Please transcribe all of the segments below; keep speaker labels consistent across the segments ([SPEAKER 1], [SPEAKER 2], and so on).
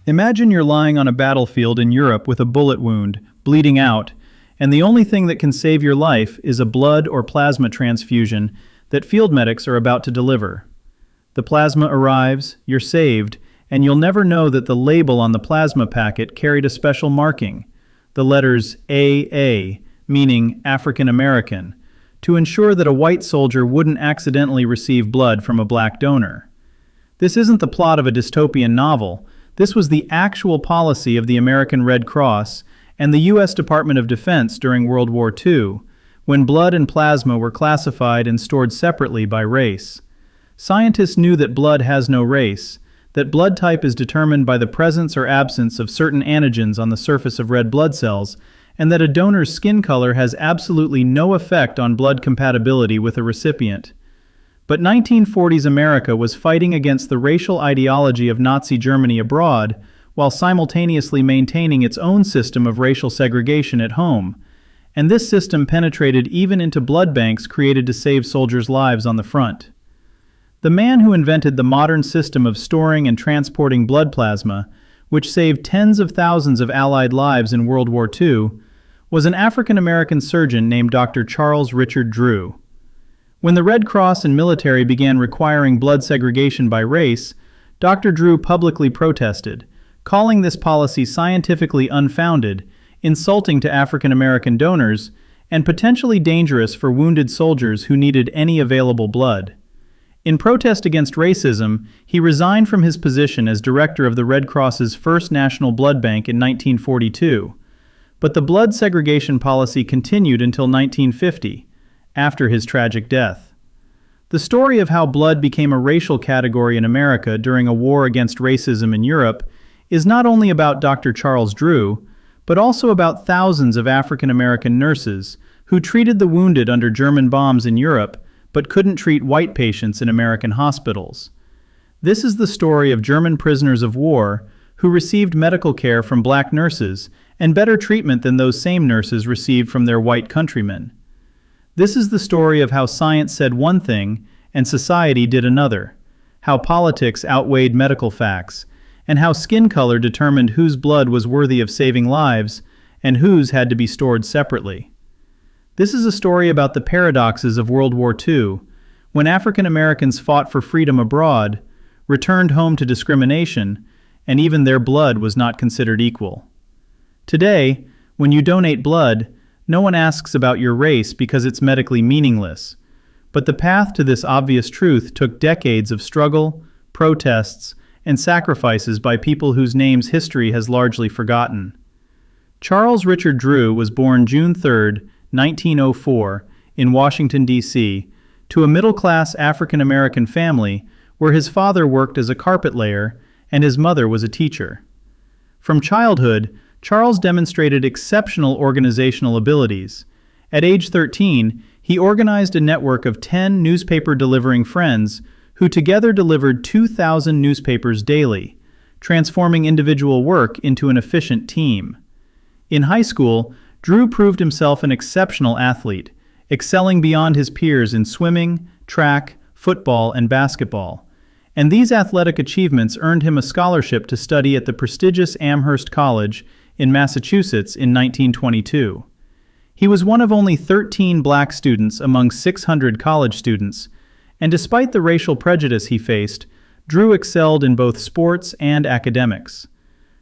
[SPEAKER 1] Imagine you're lying on a battlefield in Europe with a bullet wound, bleeding out, and the only thing that can save your life is a blood or plasma transfusion that field medics are about to deliver. The plasma arrives, you're saved, and you'll never know that the label on the plasma packet carried a special marking, the letters AA, meaning African American, to ensure that a white soldier wouldn't accidentally receive blood from a black donor. This isn't the plot of a dystopian novel. This was the actual policy of the American Red Cross and the U.S. Department of Defense during World War II, when blood and plasma were classified and stored separately by race. Scientists knew that blood has no race, that blood type is determined by the presence or absence of certain antigens on the surface of red blood cells, and that a donor's skin color has absolutely no effect on blood compatibility with a recipient. But 1940s America was fighting against the racial ideology of Nazi Germany abroad, while simultaneously maintaining its own system of racial segregation at home. And this system penetrated even into blood banks created to save soldiers' lives on the front. The man who invented the modern system of storing and transporting blood plasma, which saved tens of thousands of Allied lives in World War II, was an African-American surgeon named Dr. Charles Richard Drew. When the Red Cross and military began requiring blood segregation by race, Dr. Drew publicly protested, calling this policy scientifically unfounded, insulting to African-American donors, and potentially dangerous for wounded soldiers who needed any available blood. In protest against racism, he resigned from his position as director of the Red Cross's first national blood bank in 1942. But the blood segregation policy continued until 1950, after his tragic death. The story of how blood became a racial category in America during a war against racism in Europe is not only about Dr. Charles Drew, but also about thousands of African-American nurses who treated the wounded under German bombs in Europe but couldn't treat white patients in American hospitals. This is the story of German prisoners of war who received medical care from black nurses and better treatment than those same nurses received from their white countrymen. This is the story of how science said one thing and society did another, how politics outweighed medical facts, and how skin color determined whose blood was worthy of saving lives and whose had to be stored separately. This is a story about the paradoxes of World War II, when African Americans fought for freedom abroad, returned home to discrimination, and even their blood was not considered equal. Today, when you donate blood, no one asks about your race because it's medically meaningless. But the path to this obvious truth took decades of struggle, protests, and sacrifices by people whose names history has largely forgotten. Charles Richard Drew was born June 3, 1904, in Washington, D.C., to a middle-class African-American family where his father worked as a carpet layer and his mother was a teacher. From childhood, Charles demonstrated exceptional organizational abilities. At age 13, he organized a network of 10 newspaper-delivering friends who together delivered 2,000 newspapers daily, transforming individual work into an efficient team. In high school, Drew proved himself an exceptional athlete, excelling beyond his peers in swimming, track, football, and basketball. And these athletic achievements earned him a scholarship to study at the prestigious Amherst College in Massachusetts in 1922. He was one of only 13 black students among 600 college students, and despite the racial prejudice he faced, Drew excelled in both sports and academics.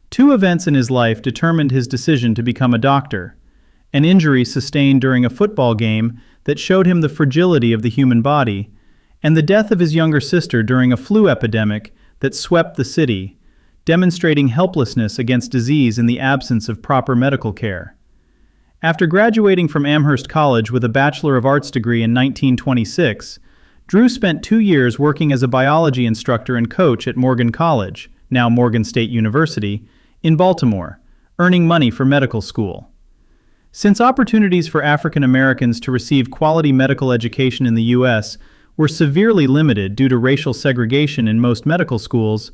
[SPEAKER 1] Two events in his life determined his decision to become a doctor: an injury sustained during a football game that showed him the fragility of the human body, and the death of his younger sister during a flu epidemic that swept the city, demonstrating helplessness against disease in the absence of proper medical care. After graduating from Amherst College with a Bachelor of Arts degree in 1926, Drew spent 2 years working as a biology instructor and coach at Morgan College, now Morgan State University, in Baltimore, earning money for medical school. Since opportunities for African Americans to receive quality medical education in the U.S. were severely limited due to racial segregation in most medical schools,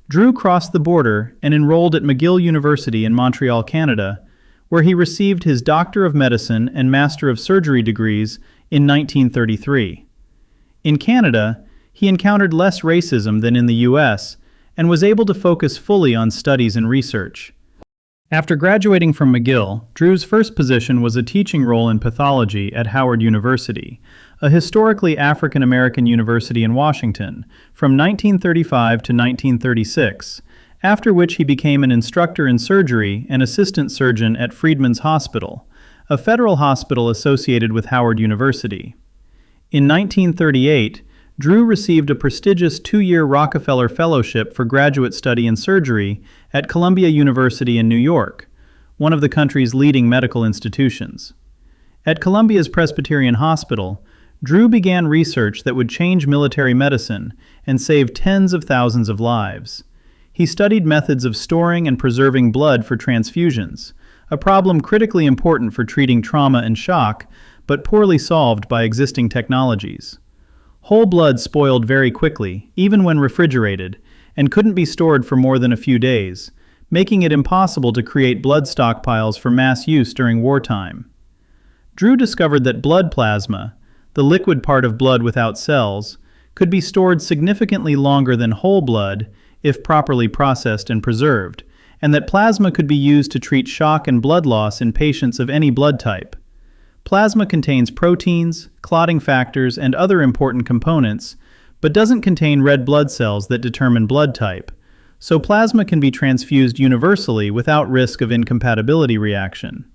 [SPEAKER 1] Drew crossed the border and enrolled at McGill University in Montreal, Canada, where he received his Doctor of Medicine and Master of Surgery degrees in 1933. In Canada, he encountered less racism than in the U.S., and was able to focus fully on studies and research. After graduating from McGill, Drew's first position was a teaching role in pathology at Howard University, a historically African American university in Washington, from 1935 to 1936, after which he became an instructor in surgery and assistant surgeon at Freedman's Hospital, a federal hospital associated with Howard University. In 1938, Drew received a prestigious two-year Rockefeller Fellowship for graduate study in surgery at Columbia University in New York, one of the country's leading medical institutions. At Columbia's Presbyterian Hospital, Drew began research that would change military medicine and save tens of thousands of lives. He studied methods of storing and preserving blood for transfusions, a problem critically important for treating trauma and shock, but poorly solved by existing technologies. Whole blood spoiled very quickly, even when refrigerated, and couldn't be stored for more than a few days, making it impossible to create blood stockpiles for mass use during wartime. Drew discovered that blood plasma, the liquid part of blood without cells, could be stored significantly longer than whole blood if properly processed and preserved, and that plasma could be used to treat shock and blood loss in patients of any blood type. Plasma contains proteins, clotting factors, and other important components, but doesn't contain red blood cells that determine blood type, so plasma can be transfused universally without risk of incompatibility reaction.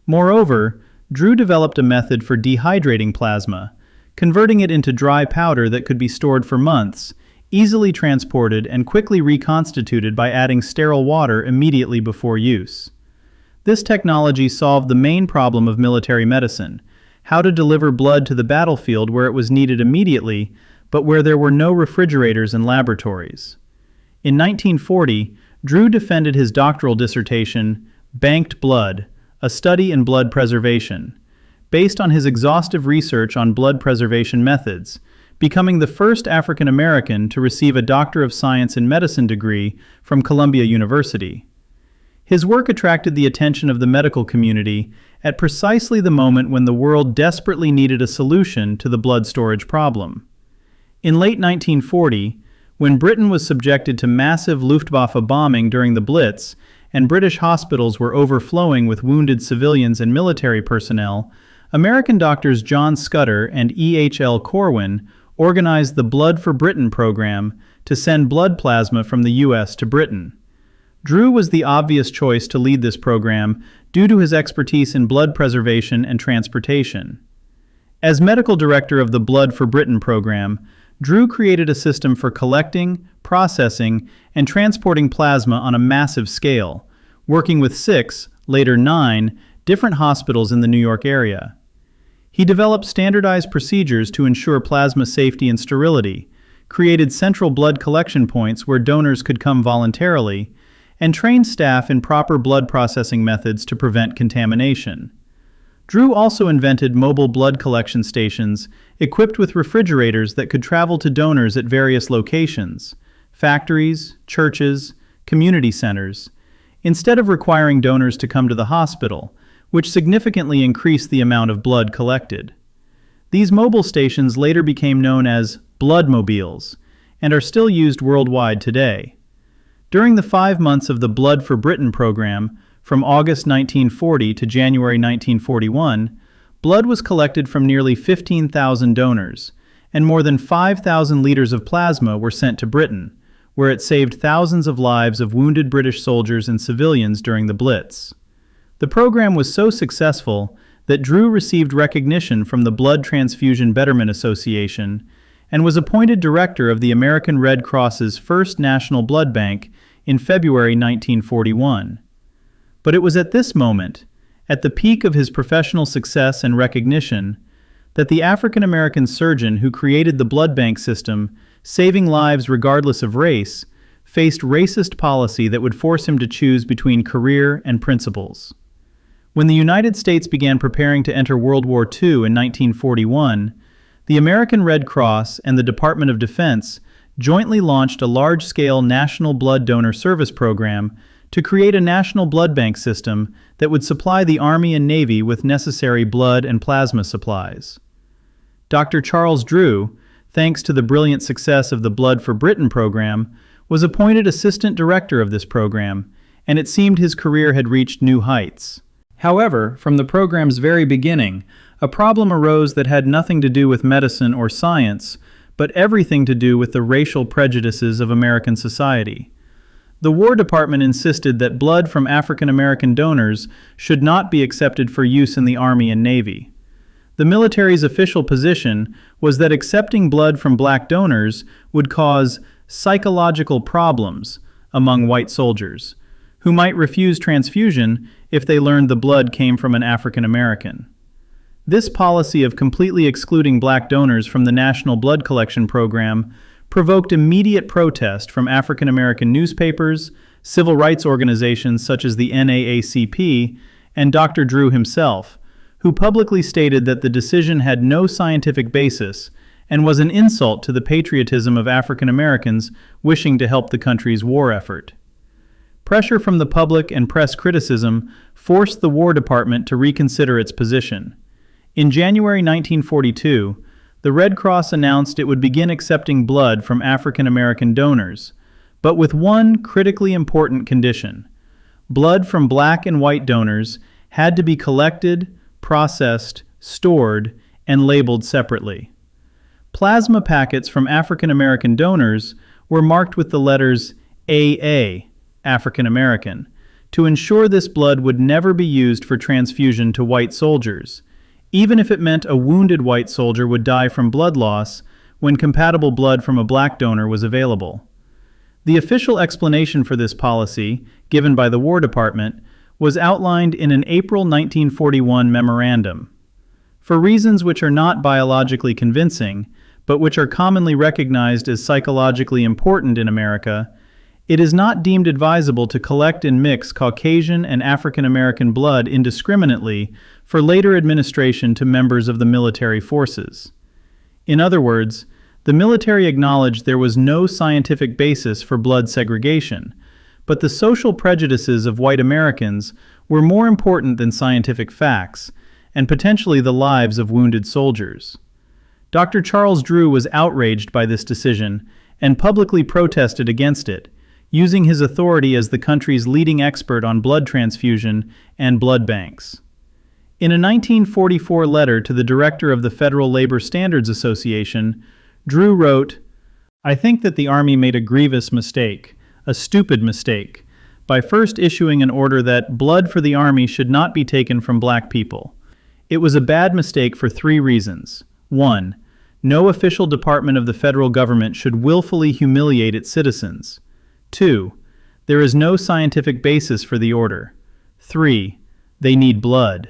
[SPEAKER 1] Moreover, Drew developed a method for dehydrating plasma, converting it into dry powder that could be stored for months, easily transported and quickly reconstituted by adding sterile water immediately before use. This technology solved the main problem of military medicine: how to deliver blood to the battlefield where it was needed immediately, but where there were no refrigerators and laboratories. In 1940, Drew defended his doctoral dissertation, Banked Blood, a study in blood preservation, based on his exhaustive research on blood preservation methods, becoming the first African American to receive a Doctor of Science in Medicine degree from Columbia University. His work attracted the attention of the medical community at precisely the moment when the world desperately needed a solution to the blood storage problem. In late 1940, when Britain was subjected to massive Luftwaffe bombing during the Blitz and British hospitals were overflowing with wounded civilians and military personnel, American doctors John Scudder and E.H.L. Corwin organized the Blood for Britain program to send blood plasma from the U.S. to Britain. Drew was the obvious choice to lead this program due to his expertise in blood preservation and transportation. As medical director of the Blood for Britain program, Drew created a system for collecting, processing, and transporting plasma on a massive scale, working with 6, later 9, different hospitals in the New York area. He developed standardized procedures to ensure plasma safety and sterility, created central blood collection points where donors could come voluntarily, and trained staff in proper blood processing methods to prevent contamination. Drew also invented mobile blood collection stations equipped with refrigerators that could travel to donors at various locations, factories, churches, community centers, instead of requiring donors to come to the hospital, which significantly increased the amount of blood collected. These mobile stations later became known as bloodmobiles and are still used worldwide today. During the 5 months of the Blood for Britain program, from August 1940 to January 1941, blood was collected from nearly 15,000 donors, and more than 5,000 liters of plasma were sent to Britain, where it saved thousands of lives of wounded British soldiers and civilians during the Blitz. The program was so successful that Drew received recognition from the Blood Transfusion Betterment Association and was appointed director of the American Red Cross's first national blood bank in February 1941. But it was at this moment, at the peak of his professional success and recognition, that the African American surgeon who created the blood bank system, saving lives regardless of race, faced racist policy that would force him to choose between career and principles. When the United States began preparing to enter World War II in 1941, the American Red Cross and the Department of Defense jointly launched a large-scale national blood donor service program to create a national blood bank system that would supply the Army and Navy with necessary blood and plasma supplies. Dr. Charles Drew, thanks to the brilliant success of the Blood for Britain program, was appointed assistant director of this program, and it seemed his career had reached new heights. However, from the program's very beginning, a problem arose that had nothing to do with medicine or science, but everything to do with the racial prejudices of American society. The War Department insisted that blood from African American donors should not be accepted for use in the Army and Navy. The military's official position was that accepting blood from black donors would cause psychological problems among white soldiers, who might refuse transfusion if they learned the blood came from an African American. This policy of completely excluding black donors from the National Blood Collection Program provoked immediate protest from African American newspapers, civil rights organizations such as the NAACP, and Dr. Drew himself, who publicly stated that the decision had no scientific basis and was an insult to the patriotism of African Americans wishing to help the country's war effort. Pressure from the public and press criticism forced the War Department to reconsider its position. In January 1942, the Red Cross announced it would begin accepting blood from African American donors, but with one critically important condition. Blood from black and white donors had to be collected, processed, stored, and labeled separately. Plasma packets from African American donors were marked with the letters AA, African American, to ensure this blood would never be used for transfusion to white soldiers, even if it meant a wounded white soldier would die from blood loss when compatible blood from a black donor was available. The official explanation for this policy, given by the War Department, was outlined in an April 1941 memorandum. For reasons which are not biologically convincing, but which are commonly recognized as psychologically important in America, it is not deemed advisable to collect and mix Caucasian and African American blood indiscriminately for later administration to members of the military forces. In other words, the military acknowledged there was no scientific basis for blood segregation, but the social prejudices of white Americans were more important than scientific facts, and potentially the lives of wounded soldiers. Dr. Charles Drew was outraged by this decision and publicly protested against it, using his authority as the country's leading expert on blood transfusion and blood banks. In a 1944 letter to the director of the Federal Labor Standards Association, Drew wrote, "I think that the Army made a grievous mistake, a stupid mistake, by first issuing an order that blood for the Army should not be taken from black people. It was a bad mistake for 3 reasons. 1. No official department of the federal government should willfully humiliate its citizens. 2. There is no scientific basis for the order. 3. They need blood."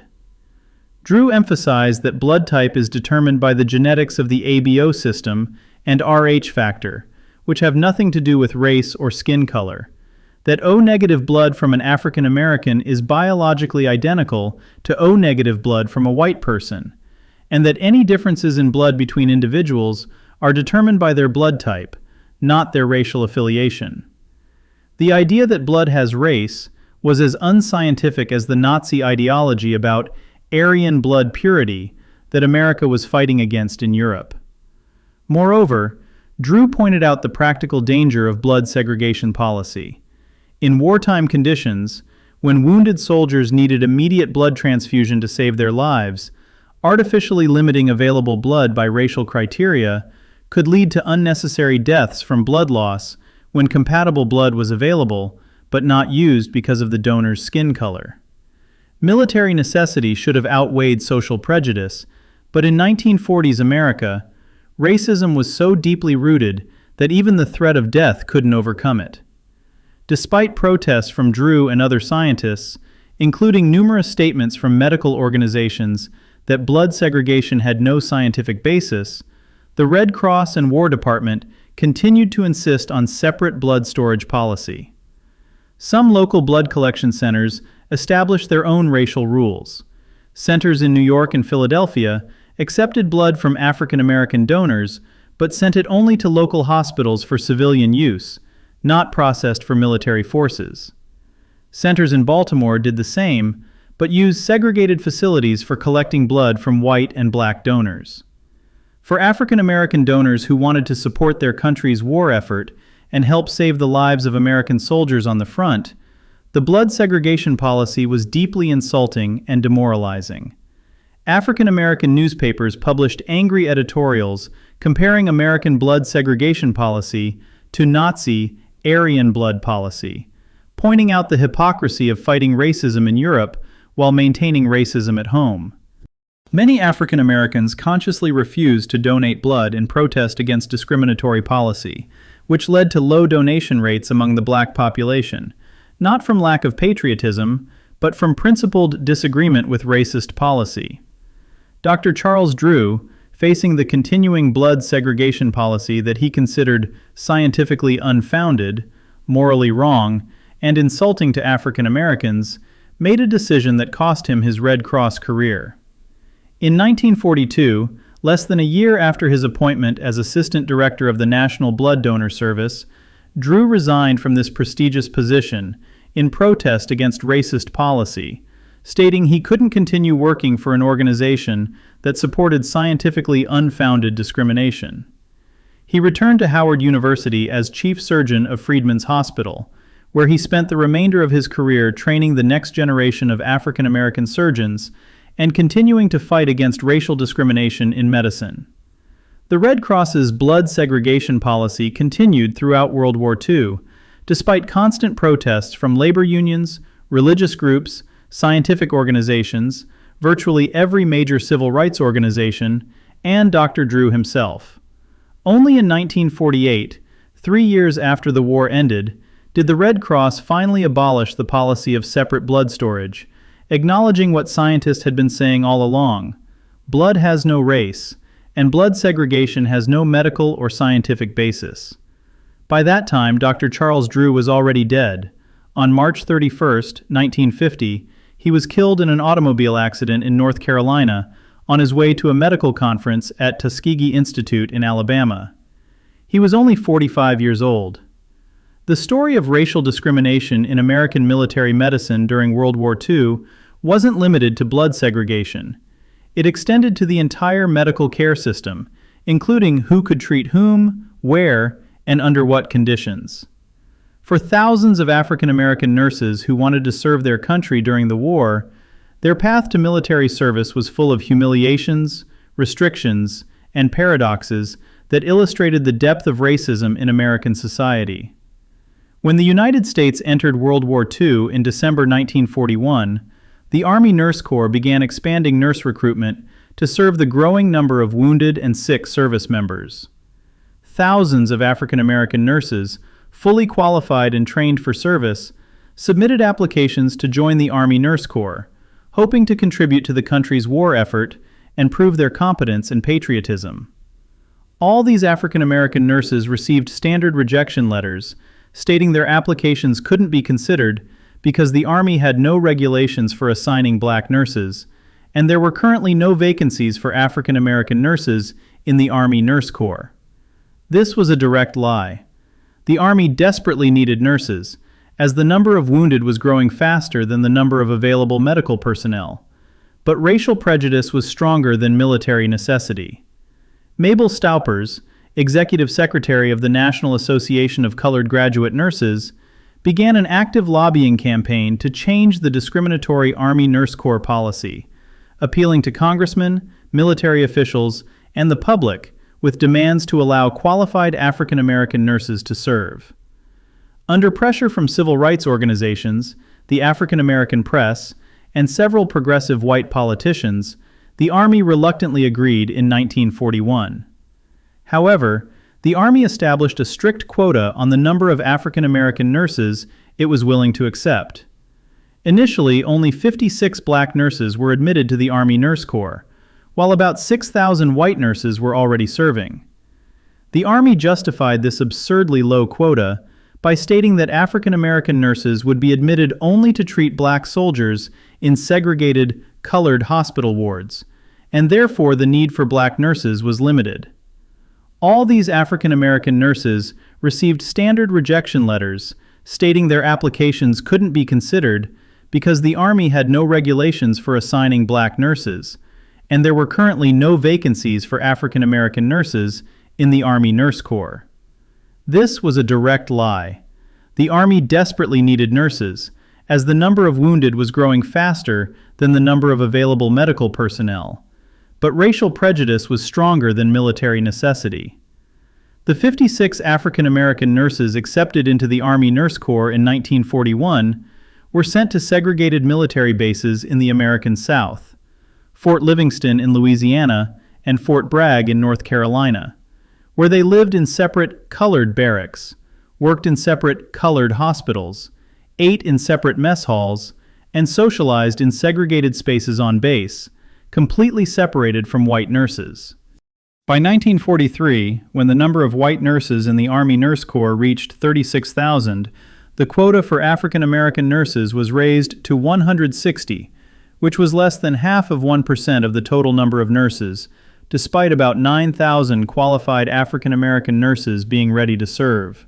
[SPEAKER 1] Drew emphasized that blood type is determined by the genetics of the ABO system and Rh factor, which have nothing to do with race or skin color. That O-negative blood from an African American is biologically identical to O-negative blood from a white person, and that any differences in blood between individuals are determined by their blood type, not their racial affiliation. The idea that blood has race was as unscientific as the Nazi ideology about Aryan blood purity that America was fighting against in Europe. Moreover, Drew pointed out the practical danger of blood segregation policy. In wartime conditions, when wounded soldiers needed immediate blood transfusion to save their lives, artificially limiting available blood by racial criteria could lead to unnecessary deaths from blood loss when compatible blood was available but not used because of the donor's skin color. Military necessity should have outweighed social prejudice, but in 1940s America, racism was so deeply rooted that even the threat of death couldn't overcome it. Despite protests from Drew and other scientists, including numerous statements from medical organizations that blood segregation had no scientific basis, the Red Cross and War Department continued to insist on separate blood storage policy. Some local blood collection centers established their own racial rules. Centers in New York and Philadelphia accepted blood from African American donors, but sent it only to local hospitals for civilian use, not processed for military forces. Centers in Baltimore did the same, but used segregated facilities for collecting blood from white and black donors. For African American donors who wanted to support their country's war effort and help save the lives of American soldiers on the front, the blood segregation policy was deeply insulting and demoralizing. African American newspapers published angry editorials comparing American blood segregation policy to Nazi Aryan blood policy, pointing out the hypocrisy of fighting racism in Europe while maintaining racism at home. Many African Americans consciously refused to donate blood in protest against discriminatory policy, which led to low donation rates among the black population, not from lack of patriotism, but from principled disagreement with racist policy. Dr. Charles Drew, facing the continuing blood segregation policy that he considered scientifically unfounded, morally wrong, and insulting to African Americans, made a decision that cost him his Red Cross career. In 1942, less than a year after his appointment as Assistant Director of the National Blood Donor Service, Drew resigned from this prestigious position in protest against racist policy, stating he couldn't continue working for an organization that supported scientifically unfounded discrimination. He returned to Howard University as Chief Surgeon of Freedman's Hospital, where he spent the remainder of his career training the next generation of African American surgeons and continuing to fight against racial discrimination in medicine. The Red Cross's blood segregation policy continued throughout World War II, despite constant protests from labor unions, religious groups, scientific organizations, virtually every major civil rights organization, and Dr. Drew himself. Only in 1948, 3 years after the war ended, did the Red Cross finally abolish the policy of separate blood storage, acknowledging what scientists had been saying all along: blood has no race, and blood segregation has no medical or scientific basis. By that time, Dr. Charles Drew was already dead. On March 31, 1950, he was killed in an automobile accident in North Carolina on his way to a medical conference at Tuskegee Institute in Alabama. He was only 45 years old. The story of racial discrimination in American military medicine during World War II wasn't limited to blood segregation. It extended to the entire medical care system, including who could treat whom, where, and under what conditions. For thousands of African American nurses who wanted to serve their country during the war, their path to military service was full of humiliations, restrictions, and paradoxes that illustrated the depth of racism in American society. When the United States entered World War II in December 1941, the Army Nurse Corps began expanding nurse recruitment to serve the growing number of wounded and sick service members. Thousands of African American nurses, fully qualified and trained for service, submitted applications to join the Army Nurse Corps, hoping to contribute to the country's war effort and prove their competence and patriotism. All these African American nurses received standard rejection letters, stating their applications couldn't be considered because the Army had no regulations for assigning black nurses, and there were currently no vacancies for African American nurses in the Army Nurse Corps. This was a direct lie. The Army desperately needed nurses, as the number of wounded was growing faster than the number of available medical personnel. But racial prejudice was stronger than military necessity. Mabel Staupers, Executive Secretary of the National Association of Colored Graduate Nurses, began an active lobbying campaign to change the discriminatory Army Nurse Corps policy, appealing to congressmen, military officials, and the public with demands to allow qualified African American nurses to serve. Under pressure from civil rights organizations, the African American press, and several progressive white politicians, the Army reluctantly agreed in 1941. However, the Army established a strict quota on the number of African American nurses it was willing to accept. Initially, only 56 black nurses were admitted to the Army Nurse Corps, while about 6,000 white nurses were already serving. The Army justified this absurdly low quota by stating that African American nurses would be admitted only to treat black soldiers in segregated, colored hospital wards, and therefore the need for black nurses was limited. All these African American nurses received standard rejection letters stating their applications couldn't be considered because the Army had no regulations for assigning black nurses, and there were currently no vacancies for African American nurses in the Army Nurse Corps. This was a direct lie. The Army desperately needed nurses, as the number of wounded was growing faster than the number of available medical personnel. But racial prejudice was stronger than military necessity. The 56 African American nurses accepted into the Army Nurse Corps in 1941 were sent to segregated military bases in the American South, Fort Livingston in Louisiana and Fort Bragg in North Carolina, where they lived in separate colored barracks, worked in separate colored hospitals, ate in separate mess halls, and socialized in segregated spaces on base, completely separated from white nurses. By 1943, when the number of white nurses in the Army Nurse Corps reached 36,000, the quota for African American nurses was raised to 160, which was less than half of 1% of the total number of nurses, despite about 9,000 qualified African American nurses being ready to serve.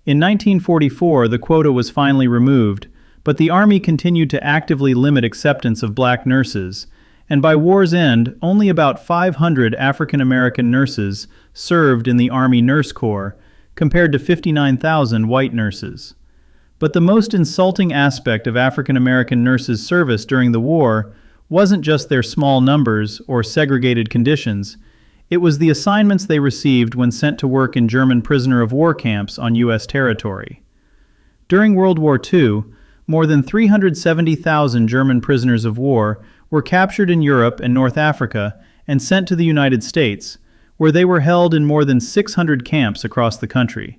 [SPEAKER 1] In 1944, the quota was finally removed, but the Army continued to actively limit acceptance of black nurses, and by war's end, only about 500 African American nurses served in the Army Nurse Corps, compared to 59,000 white nurses. But the most insulting aspect of African American nurses' service during the war wasn't just their small numbers or segregated conditions. It was the assignments they received when sent to work in German prisoner of war camps on U.S. territory. During World War II, more than 370,000 German prisoners of war were captured in Europe and North Africa and sent to the United States, where they were held in more than 600 camps across the country.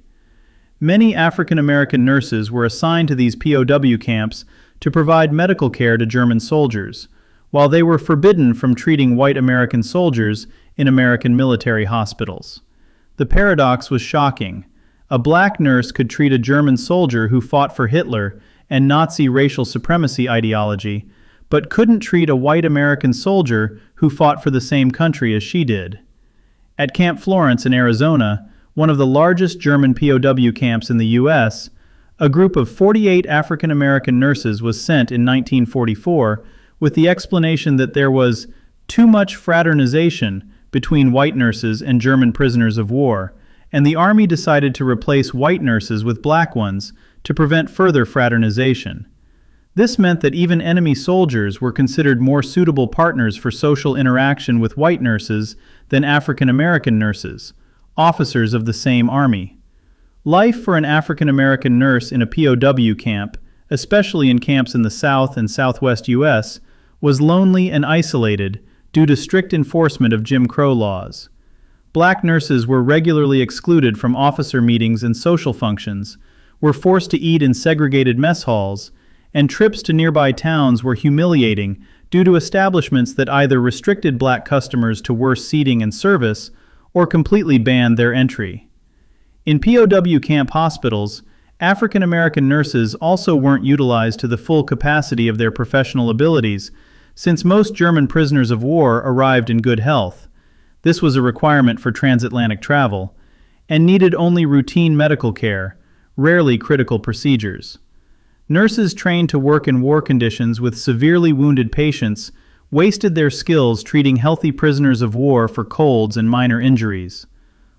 [SPEAKER 1] Many African American nurses were assigned to these POW camps to provide medical care to German soldiers, while they were forbidden from treating white American soldiers in American military hospitals. The paradox was shocking. A black nurse could treat a German soldier who fought for Hitler and Nazi racial supremacy ideology, but couldn't treat a white American soldier who fought for the same country as she did. At Camp Florence in Arizona, one of the largest German POW camps in the U.S., a group of 48 African American nurses was sent in 1944 with the explanation that there was too much fraternization between white nurses and German prisoners of war, and the Army decided to replace white nurses with black ones to prevent further fraternization. This meant that even enemy soldiers were considered more suitable partners for social interaction with white nurses than African American nurses, officers of the same army. Life for an African American nurse in a POW camp, especially in camps in the South and Southwest U.S., was lonely and isolated due to strict enforcement of Jim Crow laws. Black nurses were regularly excluded from officer meetings and social functions, were forced to eat in segregated mess halls, and trips to nearby towns were humiliating due to establishments that either restricted black customers to worse seating and service or completely banned their entry. In POW camp hospitals, African American nurses also weren't utilized to the full capacity of their professional abilities, since most German prisoners of war arrived in good health. This was a requirement for transatlantic travel, and needed only routine medical care, rarely critical procedures. Nurses trained to work in war conditions with severely wounded patients wasted their skills treating healthy prisoners of war for colds and minor injuries.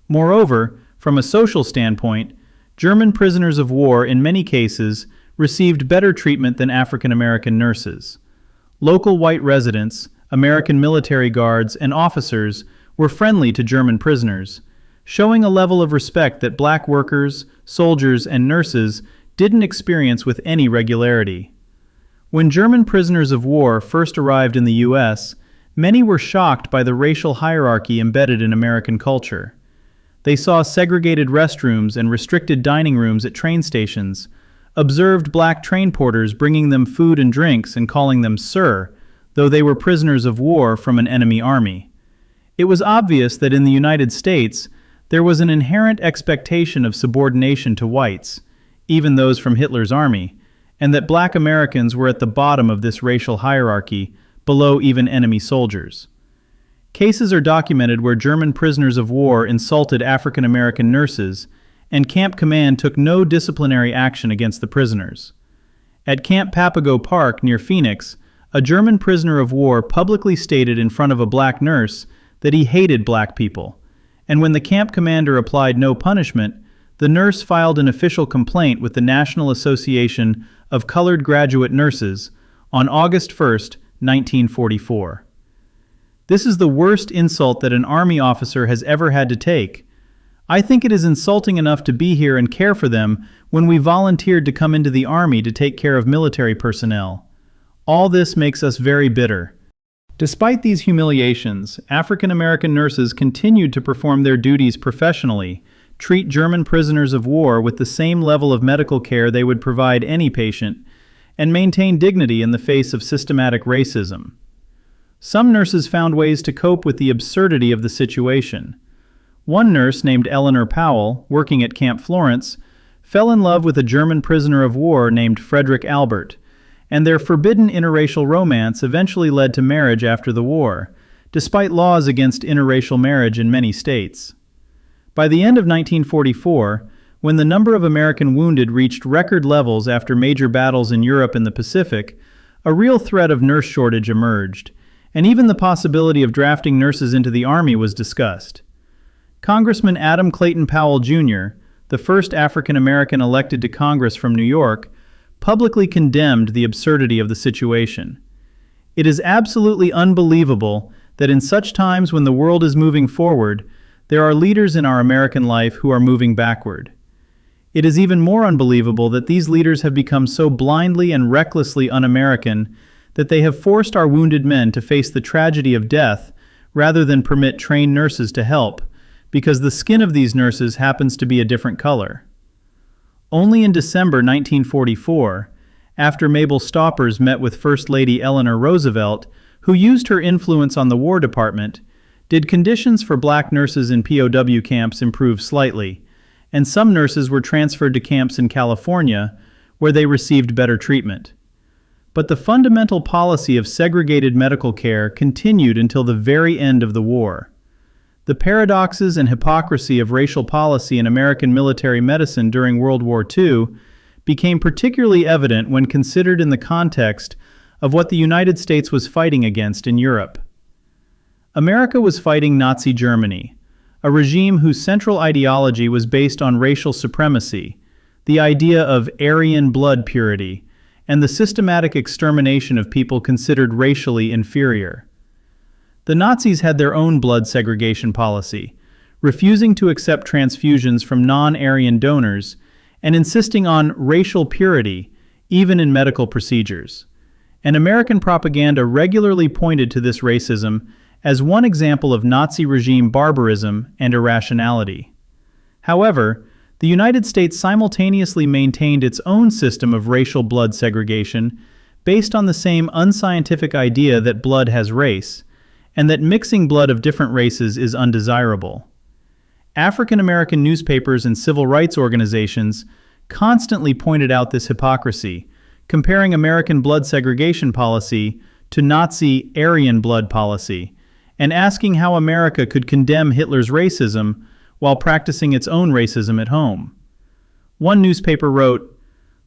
[SPEAKER 1] Moreover, from a social standpoint, German prisoners of war in many cases received better treatment than African American nurses. Local white residents, American military guards, and officers were friendly to German prisoners, showing a level of respect that black workers, soldiers, and nurses didn't experience with any regularity. When German prisoners of war first arrived in the U.S., many were shocked by the racial hierarchy embedded in American culture. They saw segregated restrooms and restricted dining rooms at train stations, observed black train porters bringing them food and drinks and calling them sir, though they were prisoners of war from an enemy army. It was obvious that in the United States, there was an inherent expectation of subordination to whites, even those from Hitler's army, and that black Americans were at the bottom of this racial hierarchy, below even enemy soldiers. Cases are documented where German prisoners of war insulted African American nurses, and Camp Command took no disciplinary action against the prisoners. At Camp Papago Park near Phoenix, a German prisoner of war publicly stated in front of a black nurse that he hated black people, and when the camp commander applied no punishment, the nurse filed an official complaint with the National Association of Colored Graduate Nurses on August 1, 1944. This is the worst insult that an Army officer has ever had to take. I think it is insulting enough to be here and care for them when we volunteered to come into the Army to take care of military personnel. All this makes us very bitter. Despite these humiliations, African American nurses continued to perform their duties professionally, treat German prisoners of war with the same level of medical care they would provide any patient, and maintain dignity in the face of systematic racism. Some nurses found ways to cope with the absurdity of the situation. One nurse named Eleanor Powell, working at Camp Florence, fell in love with a German prisoner of war named Frederick Albert, and their forbidden interracial romance eventually led to marriage after the war, despite laws against interracial marriage in many states. By the end of 1944, when the number of American wounded reached record levels after major battles in Europe and the Pacific, a real threat of nurse shortage emerged, and even the possibility of drafting nurses into the Army was discussed. Congressman Adam Clayton Powell, Jr., the first African American elected to Congress from New York, publicly condemned the absurdity of the situation. It is absolutely unbelievable that in such times when the world is moving forward, there are leaders in our American life who are moving backward. It is even more unbelievable that these leaders have become so blindly and recklessly un-American that they have forced our wounded men to face the tragedy of death rather than permit trained nurses to help, because the skin of these nurses happens to be a different color. Only in December 1944, after Mabel Stoppers met with First Lady Eleanor Roosevelt, who used her influence on the War Department, did conditions for black nurses in POW camps improve slightly, and some nurses were transferred to camps in California, where they received better treatment. But the fundamental policy of segregated medical care continued until the very end of the war. The paradoxes and hypocrisy of racial policy in American military medicine during World War II became particularly evident when considered in the context of what the United States was fighting against in Europe. America was fighting Nazi Germany, a regime whose central ideology was based on racial supremacy, the idea of Aryan blood purity, and the systematic extermination of people considered racially inferior. The Nazis had their own blood segregation policy, refusing to accept transfusions from non-Aryan donors and insisting on racial purity even in medical procedures. And American propaganda regularly pointed to this racism as one example of Nazi regime barbarism and irrationality. However, the United States simultaneously maintained its own system of racial blood segregation based on the same unscientific idea that blood has race, and that mixing blood of different races is undesirable. African American newspapers and civil rights organizations constantly pointed out this hypocrisy, comparing American blood segregation policy to Nazi Aryan blood policy, and asking how America could condemn Hitler's racism while practicing its own racism at home. One newspaper wrote,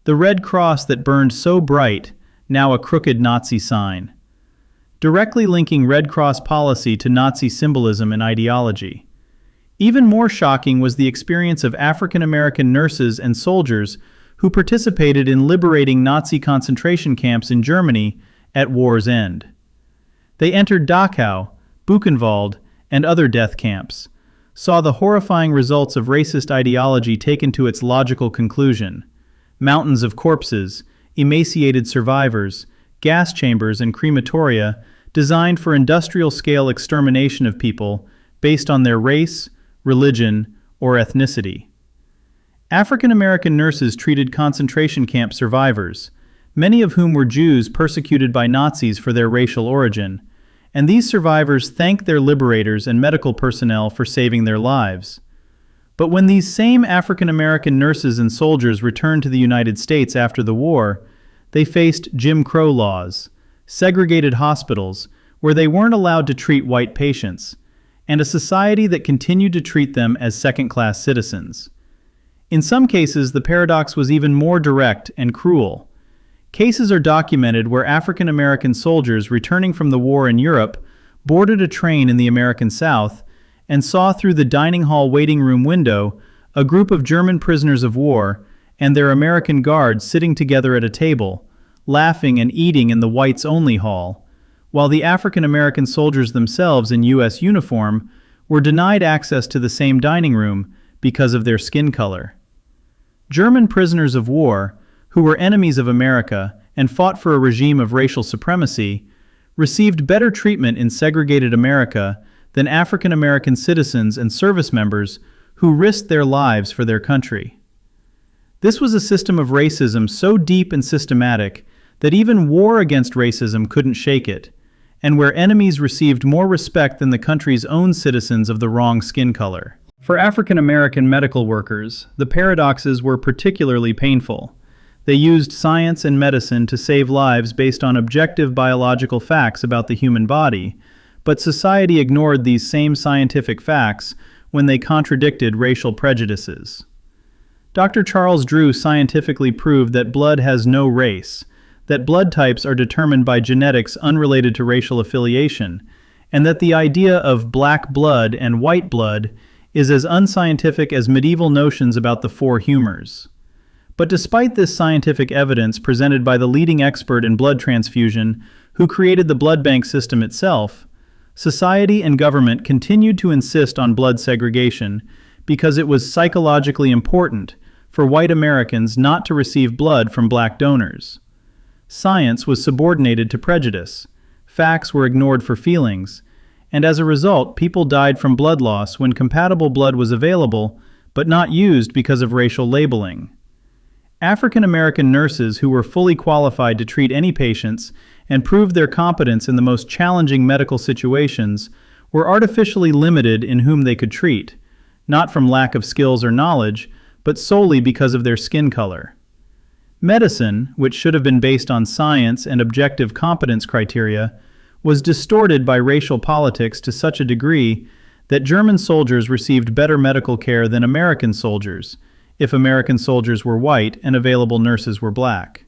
[SPEAKER 1] "The red cross that burned so bright, now a crooked Nazi sign," directly linking Red Cross policy to Nazi symbolism and ideology. Even more shocking was the experience of African American nurses and soldiers who participated in liberating Nazi concentration camps in Germany at war's end. They entered Dachau, Buchenwald, and other death camps, saw the horrifying results of racist ideology taken to its logical conclusion: mountains of corpses, emaciated survivors, gas chambers, and crematoria designed for industrial-scale extermination of people based on their race, religion, or ethnicity. African American nurses treated concentration camp survivors, many of whom were Jews persecuted by Nazis for their racial origin, and these survivors thanked their liberators and medical personnel for saving their lives. But when these same African American nurses and soldiers returned to the United States after the war, they faced Jim Crow laws, segregated hospitals where they weren't allowed to treat white patients, and a society that continued to treat them as second-class citizens. In some cases, the paradox was even more direct and cruel. Cases are documented where African American soldiers returning from the war in Europe boarded a train in the American South and saw through the dining hall waiting room window a group of German prisoners of war and their American guards sitting together at a table, laughing and eating in the whites-only hall, while the African American soldiers themselves in U.S. uniform were denied access to the same dining room because of their skin color. German prisoners of war, who were enemies of America and fought for a regime of racial supremacy, received better treatment in segregated America than African American citizens and service members who risked their lives for their country. This was a system of racism so deep and systematic that even war against racism couldn't shake it, and where enemies received more respect than the country's own citizens of the wrong skin color. For African American medical workers, the paradoxes were particularly painful. They used science and medicine to save lives based on objective biological facts about the human body, but society ignored these same scientific facts when they contradicted racial prejudices. Dr. Charles Drew scientifically proved that blood has no race, that blood types are determined by genetics unrelated to racial affiliation, and that the idea of black blood and white blood is as unscientific as medieval notions about the four humors. But despite this scientific evidence presented by the leading expert in blood transfusion who created the blood bank system itself, society and government continued to insist on blood segregation because it was psychologically important for white Americans not to receive blood from black donors. Science was subordinated to prejudice, facts were ignored for feelings, and as a result, people died from blood loss when compatible blood was available but not used because of racial labeling. African American nurses who were fully qualified to treat any patients and proved their competence in the most challenging medical situations were artificially limited in whom they could treat, not from lack of skills or knowledge, but solely because of their skin color. Medicine, which should have been based on science and objective competence criteria, was distorted by racial politics to such a degree that German soldiers received better medical care than American soldiers, if American soldiers were white and available nurses were black.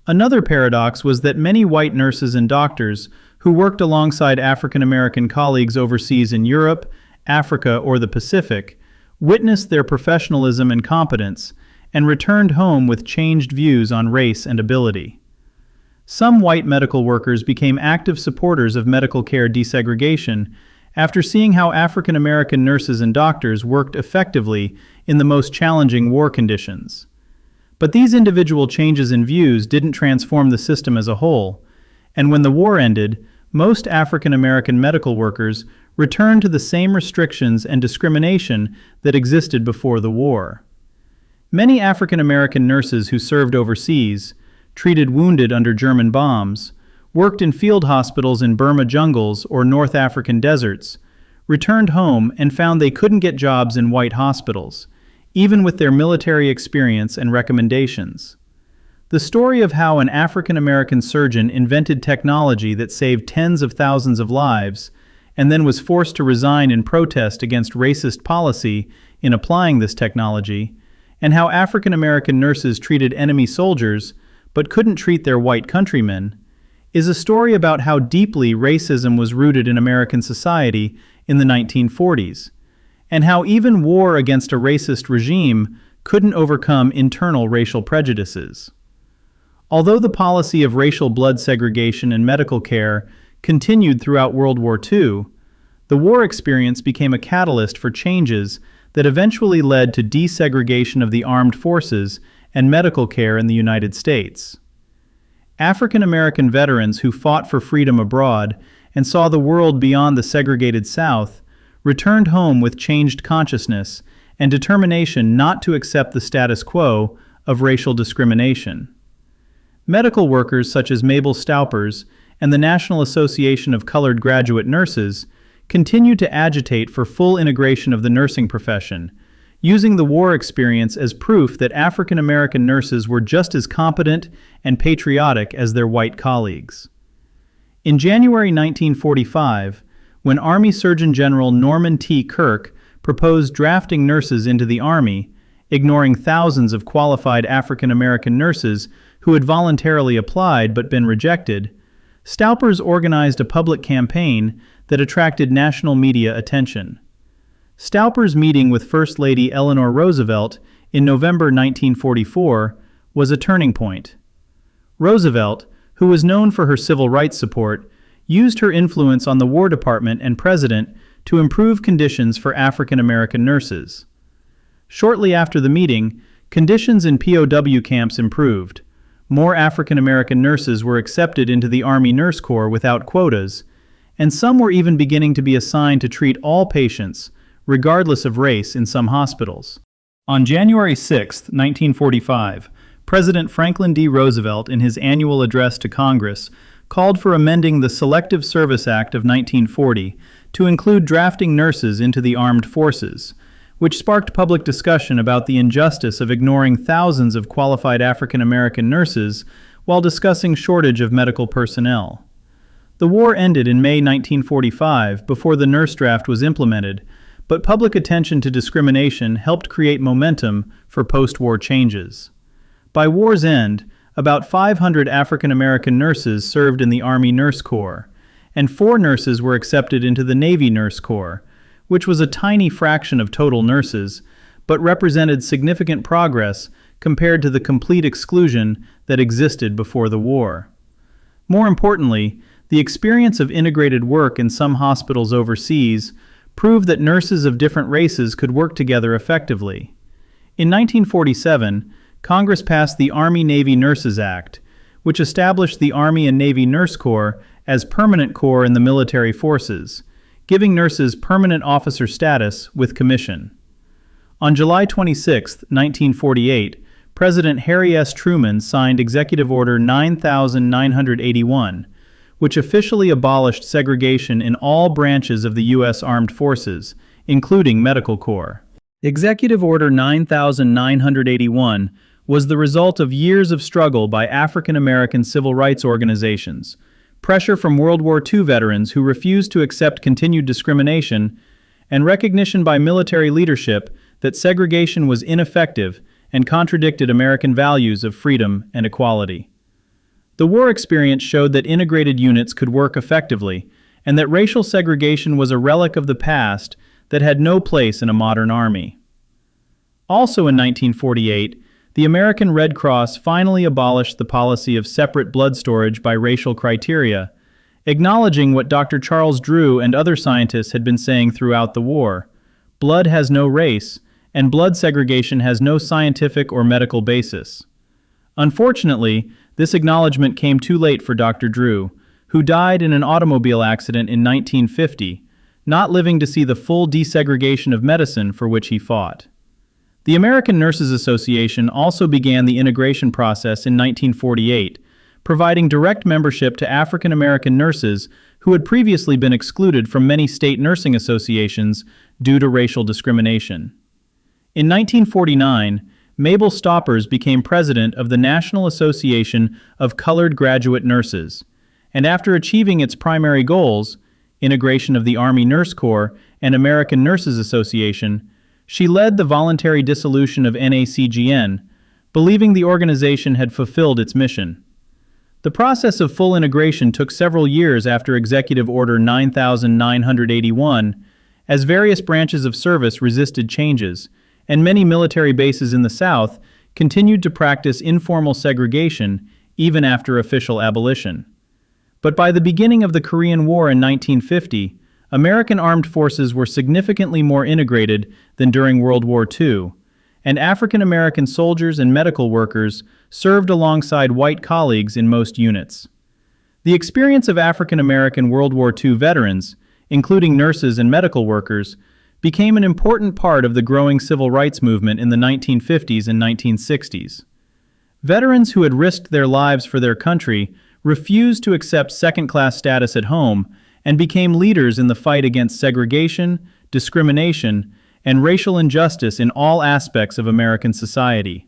[SPEAKER 1] Another paradox was that many white nurses and doctors who worked alongside African American colleagues overseas in Europe, Africa, or the Pacific witnessed their professionalism and competence and returned home with changed views on race and ability. Some white medical workers became active supporters of medical care desegregation after seeing how African American nurses and doctors worked effectively in the most challenging war conditions. But these individual changes in views didn't transform the system as a whole, and when the war ended, most African American medical workers returned to the same restrictions and discrimination that existed before the war. Many African American nurses who served overseas, treated wounded under German bombs, worked in field hospitals in Burma jungles or North African deserts, returned home and found they couldn't get jobs in white hospitals, even with their military experience and recommendations. The story of how an African American surgeon invented technology that saved tens of thousands of lives and then was forced to resign in protest against racist policy in applying this technology, and how African American nurses treated enemy soldiers but couldn't treat their white countrymen, is a story about how deeply racism was rooted in American society in the 1940s, and how even war against a racist regime couldn't overcome internal racial prejudices. Although the policy of racial blood segregation in medical care continued throughout World War II, the war experience became a catalyst for changes that eventually led to desegregation of the armed forces and medical care in the United States. African American veterans who fought for freedom abroad and saw the world beyond the segregated South returned home with changed consciousness and determination not to accept the status quo of racial discrimination. Medical workers such as Mabel Staupers and the National Association of Colored Graduate Nurses continued to agitate for full integration of the nursing profession, using the war experience as proof that African American nurses were just as competent and patriotic as their white colleagues. In January 1945, when Army Surgeon General Norman T. Kirk proposed drafting nurses into the Army, ignoring thousands of qualified African American nurses who had voluntarily applied but been rejected, Staupers organized a public campaign that attracted national media attention. Staupper's meeting with First Lady Eleanor Roosevelt in November 1944 was a turning point. Roosevelt, who was known for her civil rights support, used her influence on the War Department and President to improve conditions for African American nurses. Shortly after the meeting, conditions in POW camps improved. More African American nurses were accepted into the Army Nurse Corps without quotas, and some were even beginning to be assigned to treat all patients, regardless of race, in some hospitals. On January 6, 1945, President Franklin D. Roosevelt, in his annual address to Congress, called for amending the Selective Service Act of 1940 to include drafting nurses into the armed forces, which sparked public discussion about the injustice of ignoring thousands of qualified African American nurses while discussing shortage of medical personnel. The war ended in May 1945 before the nurse draft was implemented, but public attention to discrimination helped create momentum for post-war changes. By war's end, about 500 African American nurses served in the Army Nurse Corps, and 4 nurses were accepted into the Navy Nurse Corps, which was a tiny fraction of total nurses, but represented significant progress compared to the complete exclusion that existed before the war. More importantly, the experience of integrated work in some hospitals overseas proved that nurses of different races could work together effectively. In 1947, Congress passed the Army-Navy Nurses Act, which established the Army and Navy Nurse Corps as permanent corps in the military forces, giving nurses permanent officer status with commission. On July 26, 1948, President Harry S. Truman signed Executive Order 9981, which officially abolished segregation in all branches of the U.S. Armed Forces, including Medical Corps. Executive Order 9981 was the result of years of struggle by African American civil rights organizations, pressure from World War II veterans who refused to accept continued discrimination, and recognition by military leadership that segregation was ineffective and contradicted American values of freedom and equality. The war experience showed that integrated units could work effectively, and that racial segregation was a relic of the past that had no place in a modern army. Also in 1948, the American Red Cross finally abolished the policy of separate blood storage by racial criteria, acknowledging what Dr. Charles Drew and other scientists had been saying throughout the war: blood has no race, and blood segregation has no scientific or medical basis. Unfortunately, this acknowledgement came too late for Dr. Drew, who died in an automobile accident in 1950, not living to see the full desegregation of medicine for which he fought. The American Nurses Association also began the integration process in 1948, providing direct membership to African American nurses who had previously been excluded from many state nursing associations due to racial discrimination. In 1949, Mabel Staupers became president of the National Association of Colored Graduate Nurses, and after achieving its primary goals, integration of the Army Nurse Corps and American Nurses Association, she led the voluntary dissolution of NACGN, believing the organization had fulfilled its mission. The process of full integration took several years after Executive Order 9981, as various branches of service resisted changes, and many military bases in the South continued to practice informal segregation even after official abolition. But by the beginning of the Korean War in 1950, American armed forces were significantly more integrated than during World War II, and African American soldiers and medical workers served alongside white colleagues in most units. The experience of African American World War II veterans, including nurses and medical workers, became an important part of the growing civil rights movement in the 1950s and 1960s. Veterans who had risked their lives for their country refused to accept second-class status at home and became leaders in the fight against segregation, discrimination, and racial injustice in all aspects of American society.